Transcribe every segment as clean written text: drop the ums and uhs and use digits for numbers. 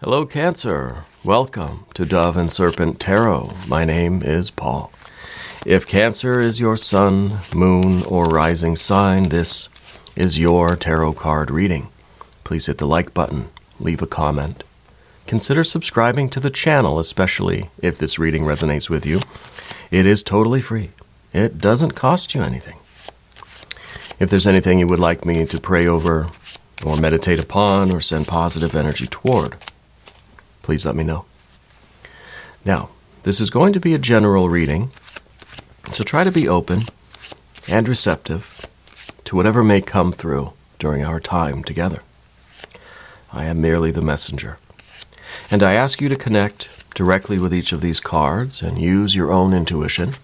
Hello, Cancer. Welcome to Dove and Serpent Tarot. My name is Paul. If Cancer is your sun, moon, or rising sign, this is your tarot card reading. Please hit the like button, leave a comment. Consider subscribing to the channel, especially if this reading resonates with you. It is totally free. It doesn't cost you anything. If there's anything you would like me to pray over, or meditate upon, or send positive energy toward, please let me know. Now, this is going to be a general reading, so try to be open and receptive to whatever may come through during our time together. I am merely the messenger, and I ask you to connect directly with each of these cards and use your own intuition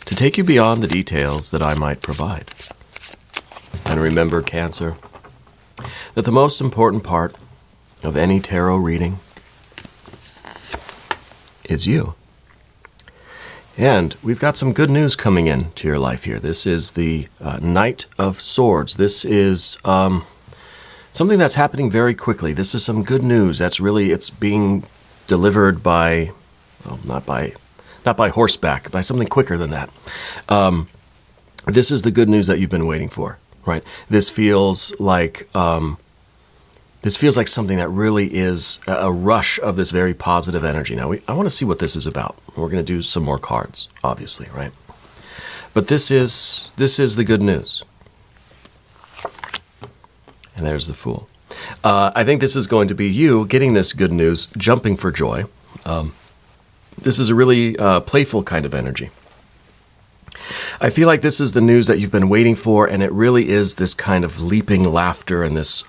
to take you beyond the details that I might provide. And remember, Cancer, that the most important part of any tarot reading is you. And we've got some good news coming in to your life here. This is the Knight of Swords. This is something that's happening very quickly. This is some good news. It's being delivered by, well, not by horseback, by something quicker than that. This is the good news that you've been waiting for, right? This feels like something that really is a rush of this very positive energy. Now, I want to see what this is about. We're going to do some more cards, obviously, right? But this is the good news. And there's the Fool. I think this is going to be you getting this good news, jumping for joy. This is a really playful kind of energy. I feel like this is the news that you've been waiting for, and it really is this kind of leaping laughter and this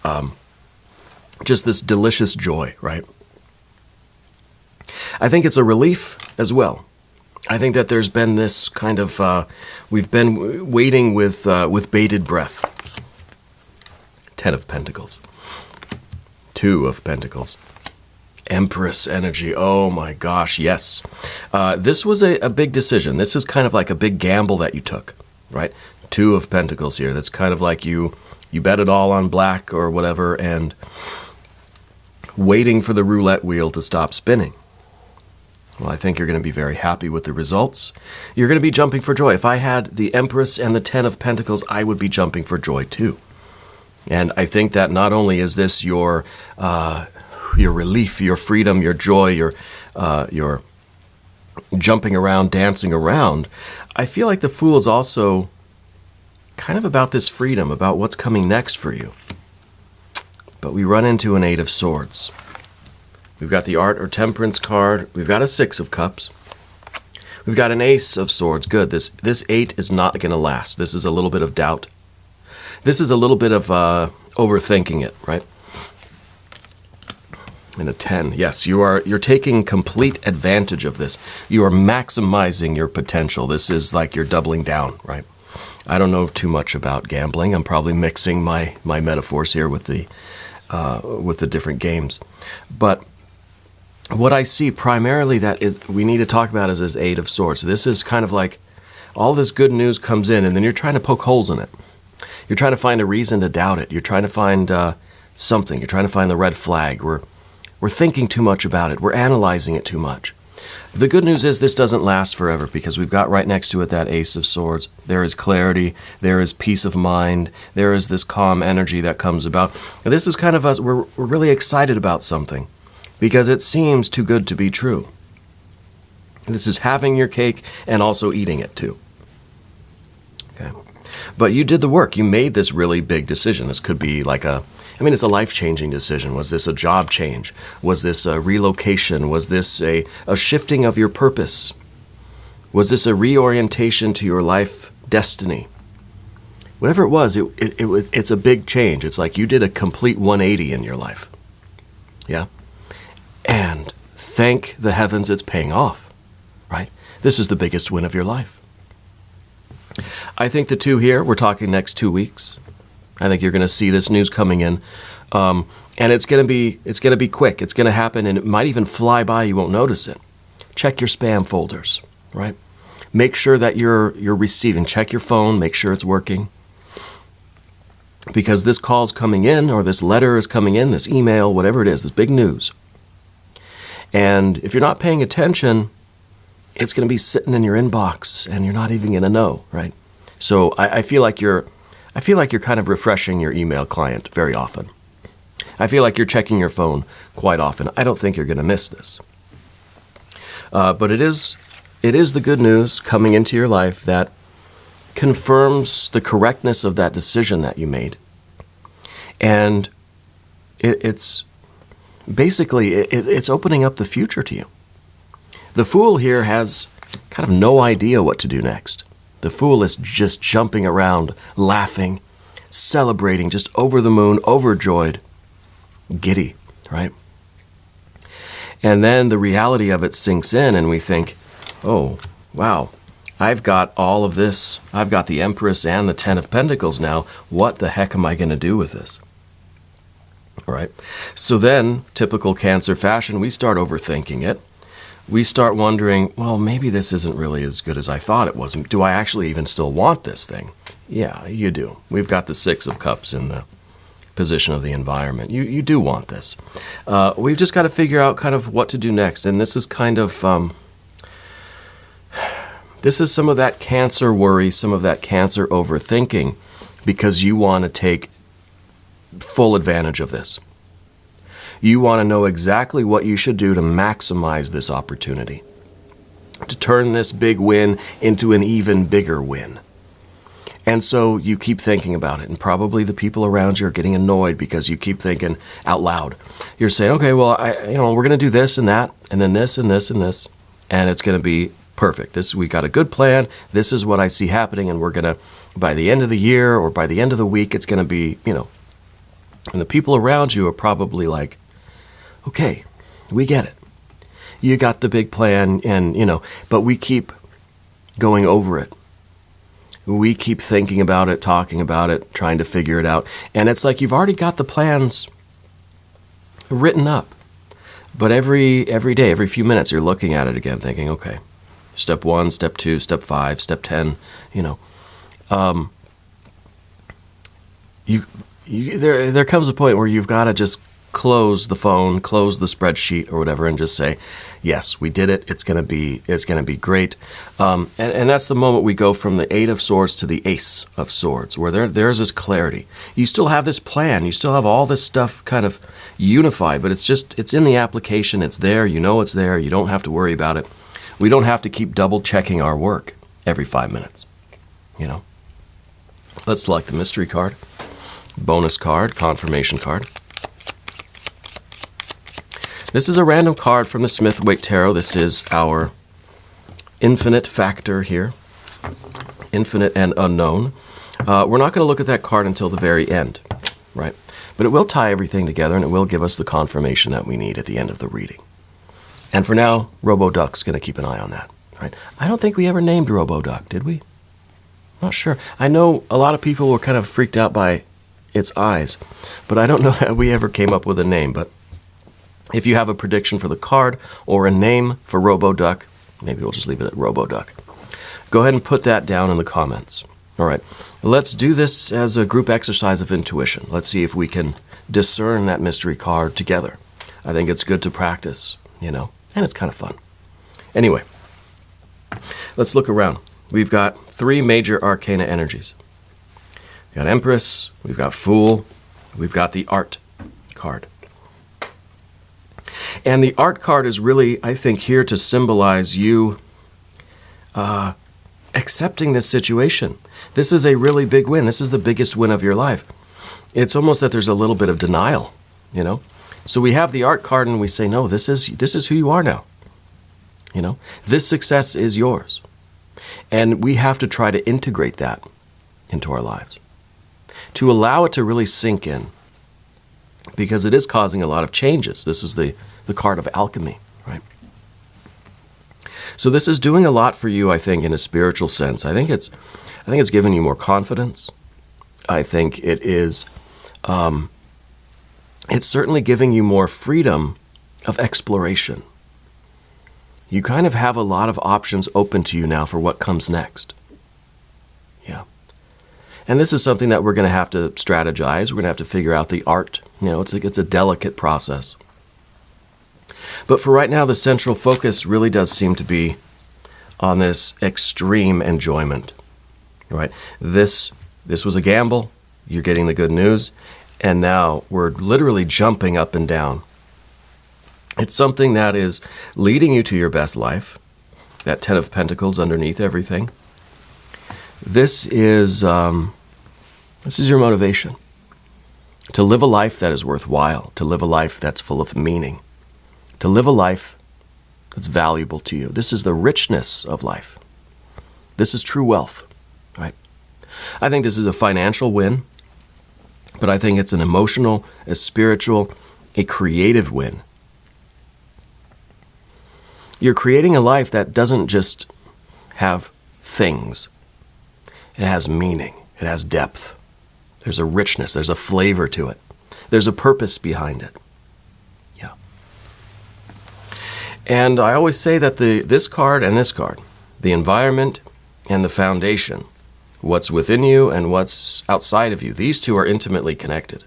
just this delicious joy, right? I think it's a relief as well. I think that there's been this kind of, we've been waiting with bated breath. 10 of Pentacles. 2 of Pentacles. Empress energy. Oh my gosh, yes. This was a big decision. This is kind of like a big gamble that you took, right? 2 of Pentacles here. That's kind of like you bet it all on black or whatever, and waiting for the roulette wheel to stop spinning. Well, I think you're going to be very happy with the results. You're going to be jumping for joy. If I had the Empress and the 10 of Pentacles, I would be jumping for joy too. And I think that not only is this your relief, your freedom, your joy, your jumping around, dancing around, I feel like the Fool is also kind of about this freedom, about what's coming next for you. But we run into an 8 of Swords. We've got the Art or Temperance card. We've got a 6 of Cups. We've got an Ace of Swords. Good. This 8 is not going to last. This is a little bit of doubt. This is a little bit of overthinking it, right? And a 10. Yes, you're taking complete advantage of this. You are maximizing your potential. This is like you're doubling down, right? I don't know too much about gambling. I'm probably mixing my metaphors here with the different games. But what I see primarily that is we need to talk about is this 8 of Swords. This is kind of like all this good news comes in, and then you're trying to poke holes in it. You're trying to find a reason to doubt it. You're trying to find something. You're trying to find the red flag. We're thinking too much about it. We're analyzing it too much. The good news is this doesn't last forever, because we've got right next to it that Ace of Swords. There is clarity. There is peace of mind. There is this calm energy that comes about. And this is kind of us. We're really excited about something because it seems too good to be true. This is having your cake and also eating it too. Okay. But you did the work. You made this really big decision. This could be like it's a life-changing decision. Was this a job change? Was this a relocation? Was this a shifting of your purpose? Was this a reorientation to your life destiny? Whatever it was, it's a big change. It's like you did a complete 180 in your life. Yeah? And thank the heavens it's paying off, right? This is the biggest win of your life. I think the 2 here, we're talking next 2 weeks. I think you're going to see this news coming in, and it's going to be quick. It's going to happen, and it might even fly by. You won't notice it. Check your spam folders, right? Make sure that you're receiving. Check your phone. Make sure it's working. because this call's coming in, or this letter is coming in, this email, whatever it is, this big news. And if you're not paying attention, it's going to be sitting in your inbox, and you're not even going to know, right? So I feel like you're kind of refreshing your email client very often. I feel like you're checking your phone quite often. I don't think you're going to miss this. But it is the good news coming into your life that confirms the correctness of that decision that you made. And it's basically, it's opening up the future to you. The fool here has kind of no idea what to do next. The fool is just jumping around, laughing, celebrating, just over the moon, overjoyed, giddy, right? And then the reality of it sinks in, and we think, oh, wow, I've got all of this. I've got the Empress and the Ten of Pentacles now. What the heck am I going to do with this? Right? So then, typical Cancer fashion, we start overthinking it. We start wondering, well, maybe this isn't really as good as I thought it was. Do I actually even still want this thing? Yeah, you do. We've got the Six of Cups in the position of the environment. You do want this. We've just got to figure out kind of what to do next. And this is kind of, this is some of that Cancer worry, some of that Cancer overthinking, because you want to take full advantage of this. You want to know exactly what you should do to maximize this opportunity, to turn this big win into an even bigger win. And so you keep thinking about it, and probably the people around you are getting annoyed because you keep thinking out loud. You're saying, okay, well, we're going to do this and that, and then this and this and this, and it's going to be perfect. We got a good plan. This is what I see happening, and we're going to, by the end of the year or by the end of the week, it's going to be, and the people around you are probably like, okay, we get it. You got the big plan, and, but we keep going over it. We keep thinking about it, talking about it, trying to figure it out. And it's like you've already got the plans written up. But every day, every few minutes, you're looking at it again, thinking, okay, step 1, step 2, step 5, step 10, there comes a point where you've got to just close the phone, close the spreadsheet or whatever, and just say, yes, we did it. It's going to be great. And that's the moment we go from the Eight of Swords to the Ace of Swords, where there's this clarity. You still have this plan. You still have all this stuff kind of unified, but it's in the application. It's there. It's there. You don't have to worry about it. We don't have to keep double checking our work every 5 minutes. Let's select the mystery card, bonus card, confirmation card. This is a random card from the Smith-Waite Tarot. This is our infinite factor here, infinite and unknown. We're not going to look at that card until the very end, right? But it will tie everything together, and it will give us the confirmation that we need at the end of the reading. And for now, Robo-Duck's going to keep an eye on that, right? I don't think we ever named Robo-Duck, did we? Not sure. I know a lot of people were kind of freaked out by its eyes, but I don't know that we ever came up with a name. But if you have a prediction for the card or a name for Robo-Duck, maybe we'll just leave it at Robo-Duck. Go ahead and put that down in the comments. All right, let's do this as a group exercise of intuition. Let's see if we can discern that mystery card together. I think it's good to practice, and it's kind of fun. Anyway, let's look around. We've got 3 major arcana energies. We've got Empress, we've got Fool, we've got the Art card. And the Art card is really, I think, here to symbolize you accepting this situation. This is a really big win. This is the biggest win of your life. It's almost that there's a little bit of denial, So we have the Art card and we say, no, this is who you are now. This success is yours. And we have to try to integrate that into our lives, to allow it to really sink in, because it is causing a lot of changes. This is the card of alchemy, right? So this is doing a lot for you, I think, in a spiritual sense. I think it's giving you more confidence. I think it is, it's certainly giving you more freedom of exploration. You kind of have a lot of options open to you now for what comes next. Yeah. And this is something that we're going to have to strategize. We're going to have to figure out the art. It's a delicate process. But for right now, the central focus really does seem to be on this extreme enjoyment, right? This was a gamble. You're getting the good news. And now we're literally jumping up and down. It's something that is leading you to your best life. That 10 of Pentacles underneath everything. This is your motivation. To live a life that is worthwhile. To live a life that's full of meaning. To live a life that's valuable to you. This is the richness of life. This is true wealth, right? I think this is a financial win, but I think it's an emotional, a spiritual, a creative win. You're creating a life that doesn't just have things. It has meaning. It has depth. There's a richness. There's a flavor to it. There's a purpose behind it. Yeah. And I always say that this card and this card, the environment and the foundation, what's within you and what's outside of you, these two are intimately connected.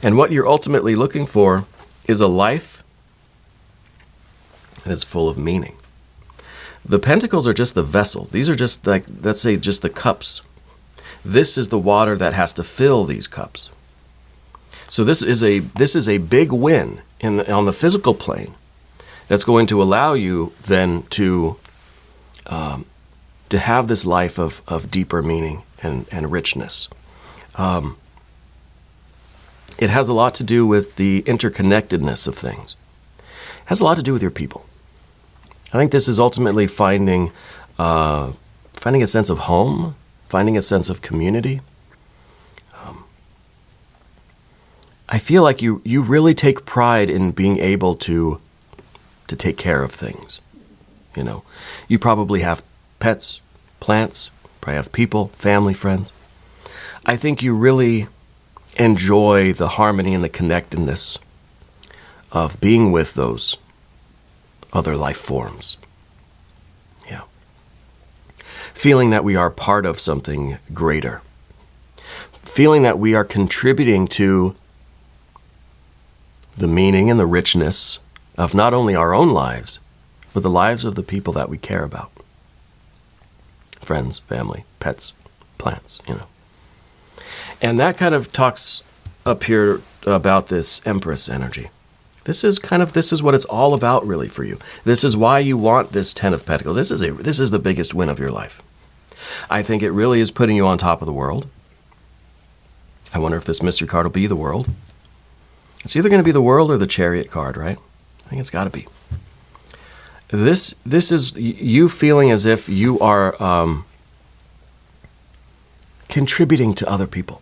And what you're ultimately looking for is a life that is full of meaning. The pentacles are just the vessels. These are just like, let's say, just the cups. This is the water that has to fill these cups. So this is a big win on the physical plane that's going to allow you then to have this life of deeper meaning and richness. It has a lot to do with the interconnectedness of things. It has a lot to do with your people. I think this is ultimately finding a sense of home, finding a sense of community. I feel like you really take pride in being able to take care of things. You probably have pets, plants, probably have people, family, friends. I think you really enjoy the harmony and the connectedness of being with those other life forms. Yeah. Feeling that we are part of something greater. Feeling that we are contributing to the meaning and the richness of not only our own lives, but the lives of the people that we care about. Friends, family, pets, plants, And that kind of talks up here about this Empress energy. This is what it's all about really for you. This is why you want this 10 of Pentacles. This is the biggest win of your life. I think it really is putting you on top of the world. I wonder if this mystery card will be the world. It's either going to be the world or the Chariot card, right? I think it's got to be. This is you feeling as if you are contributing to other people.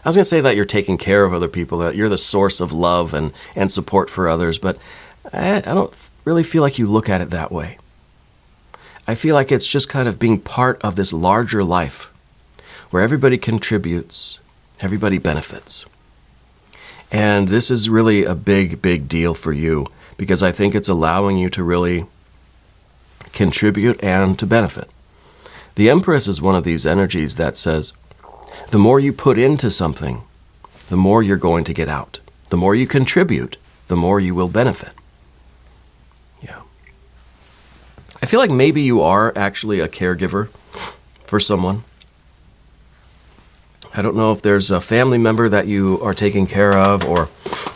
I was going to say that you're taking care of other people, that you're the source of love and support for others, but I don't really feel like you look at it that way. I feel like it's just kind of being part of this larger life where everybody contributes, everybody benefits. And this is really a big, big deal for you because I think it's allowing you to really contribute and to benefit. The Empress is one of these energies that says, the more you put into something, the more you're going to get out. The more you contribute, the more you will benefit. Yeah. I feel like maybe you are actually a caregiver for someone. I don't know if there's a family member that you are taking care of, or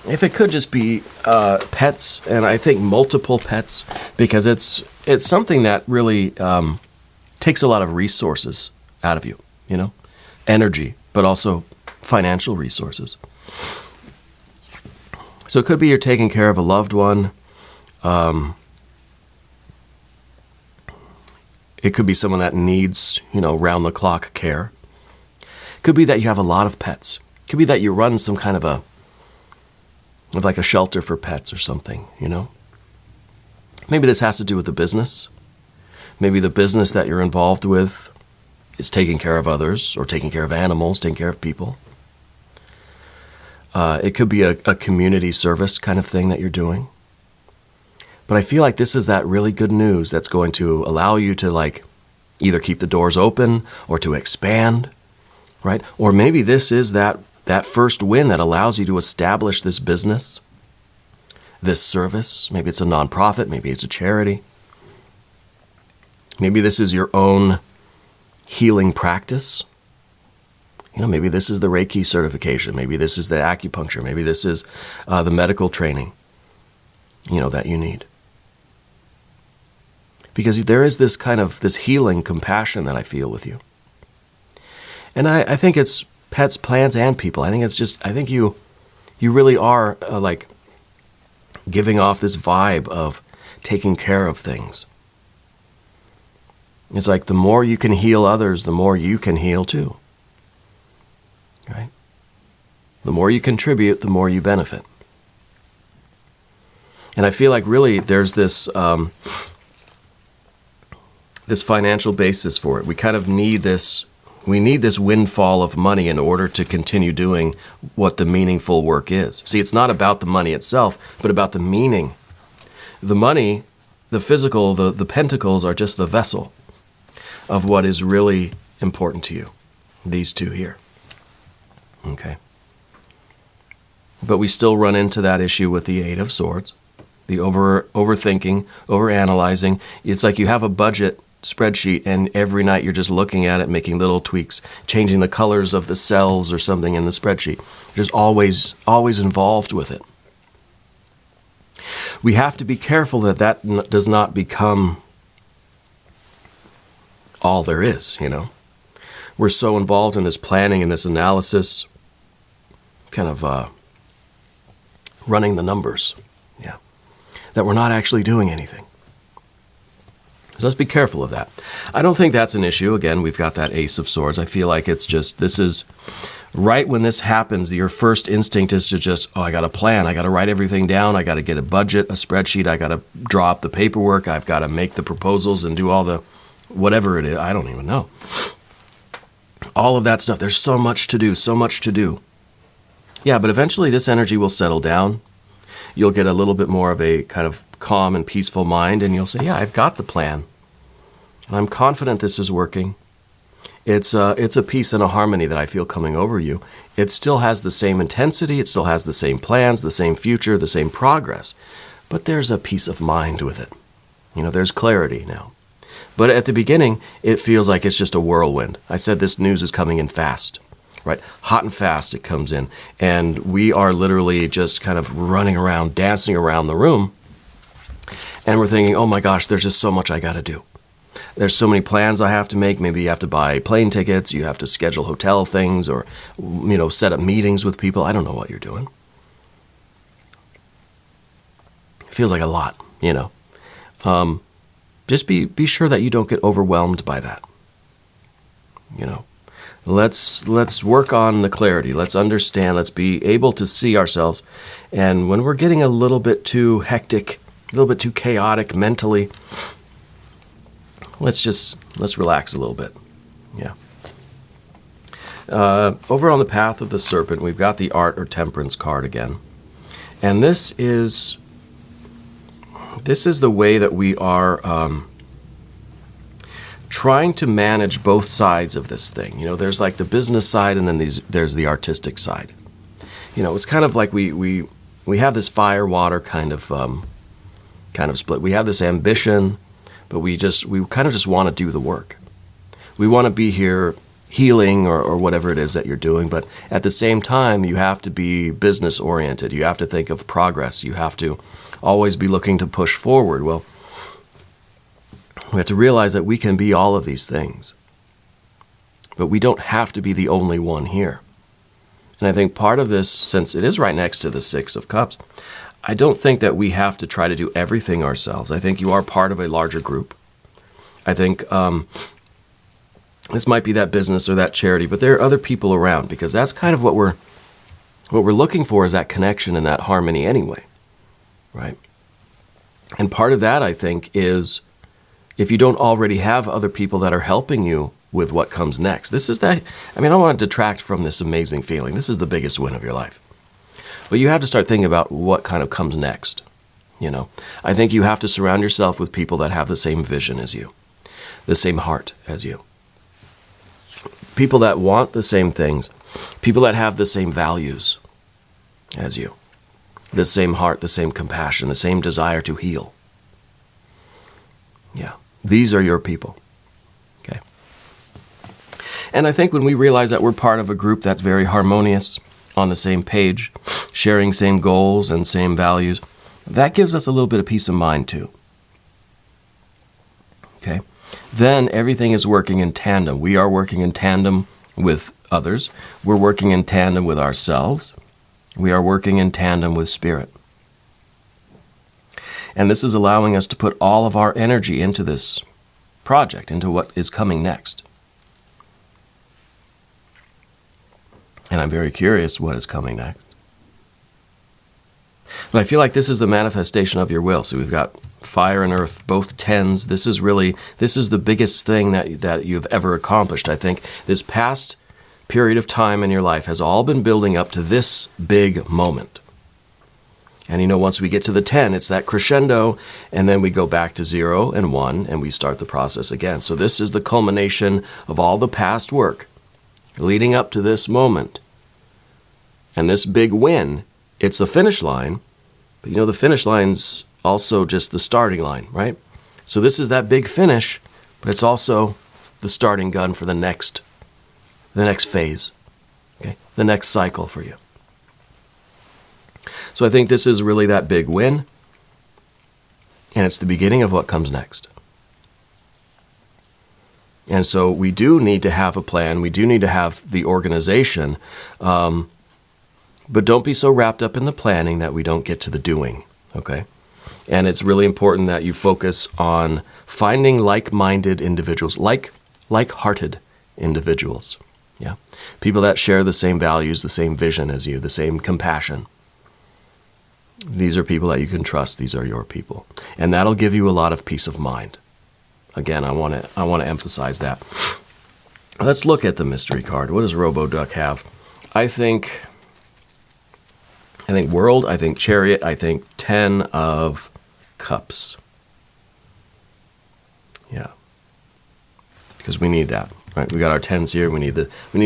if it could just be pets, and I think multiple pets, because it's something that really takes a lot of resources out of you, energy, but also financial resources. So it could be you're taking care of a loved one. It could be someone that needs, round-the-clock care. It could be that you have a lot of pets. It could be that you run some kind of like a shelter for pets or something, Maybe this has to do with the business. Maybe the business that you're involved with is taking care of others, or taking care of animals, taking care of people. It could be a community service kind of thing that you're doing. But I feel like this is that really good news that's going to allow you to Either keep the doors open or to expand, right? Or maybe this is that first win that allows you to establish this business, this service. Maybe it's a nonprofit, maybe it's a charity. Maybe this is your own healing practice. Maybe this is the Reiki certification. Maybe this is the acupuncture. Maybe this is the medical training, that you need. Because there is this kind of, this healing compassion that I feel with you. And I think it's pets, plants, and people. I think it's just, I think you really are like giving off this vibe of taking care of things. It's like the more you can heal others, the more you can heal too. Right? The more you contribute, the more you benefit. And I feel like really there's this this financial basis for it. We kind of need this. We need this windfall of money in order to continue doing what the meaningful work is. See, it's not about the money itself, but about the meaning. The money, the physical, the pentacles are just the vessel of what is really important to you. These two here. Okay. But we still run into that issue with the Eight of Swords, the overthinking, overanalyzing. It's like you have a budget spreadsheet and every night you're just looking at it, making little tweaks, changing the colors of the cells or something in the spreadsheet. You're just always involved with it. We have to be careful that does not become all there is, We're so involved in this planning and this analysis, kind of running the numbers, that we're not actually doing anything. So let's be careful of that. I don't think that's an issue. Again, we've got that Ace of Swords. I feel like it's just, this is right when this happens, your first instinct is to just, I got a plan. I got to write everything down. I got to get a budget, a spreadsheet. I got to draw up the paperwork. I've got to make the proposals and do all the whatever it is. I don't even know. All of that stuff. There's so much to do. Yeah, but eventually this energy will settle down. You'll get a little bit more of a kind of calm and peaceful mind, and you'll say, yeah, I've got the plan. And I'm confident this is working. It's a peace and a harmony that I feel coming over you. It still has the same intensity. It still has the same plans, the same future, the same progress. But there's a peace of mind with it. There's clarity now. But at the beginning, it feels like it's just a whirlwind. I said this news is coming in fast, right? Hot and fast it comes in. And we are literally just kind of running around, dancing around the room. And we're thinking, oh my gosh, there's just so much I got to do. There's so many plans I have to make. Maybe you have to buy plane tickets. You have to schedule hotel things or, set up meetings with people. I don't know what you're doing. It feels like a lot, Just be sure that you don't get overwhelmed by that. Let's work on the clarity. Let's understand. Let's be able to see ourselves. And when we're getting a little bit too hectic, a little bit too chaotic mentally, let's relax a little bit. Yeah. Over on the path of the serpent, we've got the art or temperance card again. And this is the way that we are trying to manage both sides of this thing. There's like the business side and then there's the artistic side. It's kind of like we have this fire water kind of split. We have this ambition, but we kind of just want to do the work. We want to be here healing or whatever it is that you're doing, but at the same time, you have to be business oriented. You have to think of progress. You have to always be looking to push forward. Well, we have to realize that we can be all of these things, but we don't have to be the only one here. And I think part of this, since it is right next to the Six of Cups, I don't think that we have to try to do everything ourselves. I think you are part of a larger group. I think this might be that business or that charity, but there are other people around, because that's kind of what we're looking for, is that connection and that harmony anyway, right? And part of that, I think, is if you don't already have other people that are helping you with what comes next. This is that, I don't want to detract from this amazing feeling. This is the biggest win of your life. But you have to start thinking about what kind of comes next. I think you have to surround yourself with people that have the same vision as you. the same heart as you. People that want the same things, people that have the same values as you, the same heart, the same compassion, the same desire to heal. Yeah, these are your people. Okay. And I think when we realize that we're part of a group that's very harmonious, on the same page, sharing same goals and same values, that gives us a little bit of peace of mind too. Okay? Then everything is working in tandem. We are working in tandem with others. We're working in tandem with ourselves. We are working in tandem with Spirit. And this is allowing us to put all of our energy into this project, into what is coming next. And I'm very curious what is coming next. But I feel like this is the manifestation of your will. So we've got fire and earth, both tens. This is the biggest thing that you've ever accomplished. I think this past period of time in your life has all been building up to this big moment. And once we get to the 10, it's that crescendo, and then we go back to 0 and 1, and we start the process again. So this is the culmination of all the past work leading up to this moment. And this big win, it's the finish line, but the finish line's also just the starting line, right? So this is that big finish, but it's also the starting gun for the next phase, okay? The next cycle for you. So I think this is really that big win, and it's the beginning of what comes next. And so we do need to have a plan. We do need to have the organization, but don't be so wrapped up in the planning that we don't get to the doing, okay? And it's really important that you focus on finding like-minded individuals, like-hearted individuals, yeah? People that share the same values, the same vision as you, the same compassion. These are people that you can trust. These are your people. And that'll give you a lot of peace of mind. Again, I want to emphasize that. Let's look at the mystery card. What does RoboDuck have? I think World, I think Chariot, I think 10 of Cups. Yeah. Because we need that, right? We got our 10s here. We need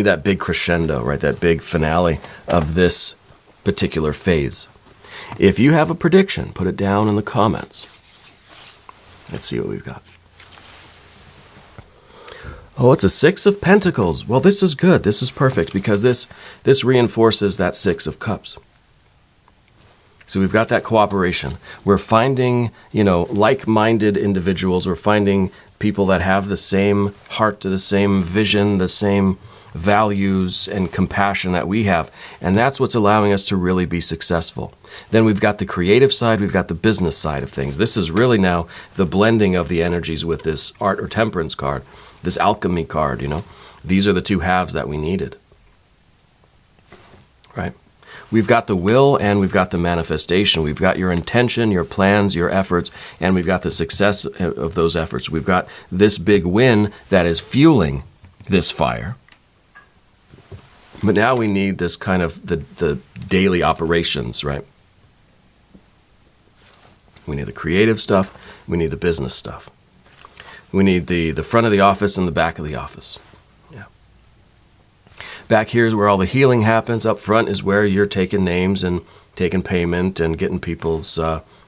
that big crescendo, right? That big finale of this particular phase. If you have a prediction, put it down in the comments. Let's see what we've got. Oh, it's a 6 of Pentacles. Well, this is good. This is perfect because this reinforces that 6 of Cups. So we've got that cooperation. We're finding, like-minded individuals. We're finding people that have the same heart, the same vision, the same values and compassion that we have. And that's what's allowing us to really be successful. Then we've got the creative side, we've got the business side of things. This is really now the blending of the energies with this art or temperance card, this alchemy card, These are the two halves that we needed. Right? We've got the will and we've got the manifestation. We've got your intention, your plans, your efforts, and we've got the success of those efforts. We've got this big win that is fueling this fire. But now we need this kind of the daily operations, right? We need the creative stuff. We need the business stuff. We need the front of the office and the back of the office. Yeah. Back here is where all the healing happens. Up front is where you're taking names and taking payment and getting people's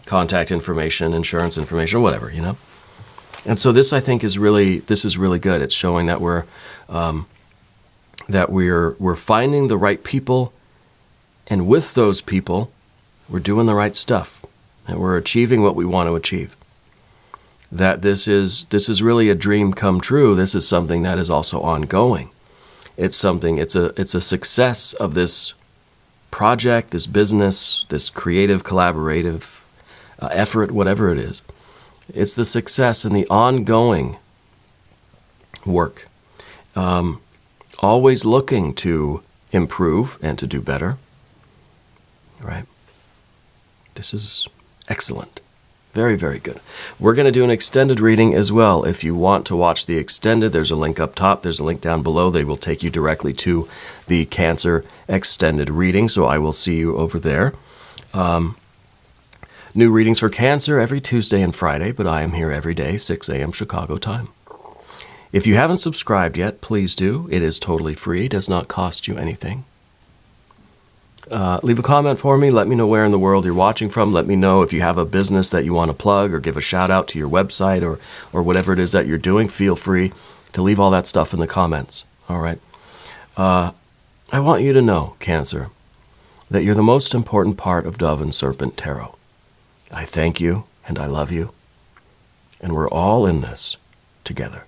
contact information, insurance information, whatever, And so this, I think, is really good. It's showing that we're finding the right people, and with those people, we're doing the right stuff, and we're achieving what we want to achieve. That this is really a dream come true. This is something that is also ongoing. It's a success of this project, this business, this creative, collaborative effort, whatever it is. It's the success and the ongoing work. Always looking to improve and to do better, right? This is excellent. Very, very good. We're going to do an extended reading as well. If you want to watch the extended, there's a link up top. There's a link down below. They will take you directly to the Cancer extended reading, so I will see you over there. New readings for Cancer every Tuesday and Friday, but I am here every day, 6 a.m. Chicago time. If you haven't subscribed yet, please do. It is totally free. It does not cost you anything. Leave a comment for me. Let me know where in the world you're watching from. Let me know if you have a business that you want to plug or give a shout out to your website or whatever it is that you're doing. Feel free to leave all that stuff in the comments. All right. I want you to know, Cancer, that you're the most important part of Dove and Serpent Tarot. I thank you and I love you. And we're all in this together.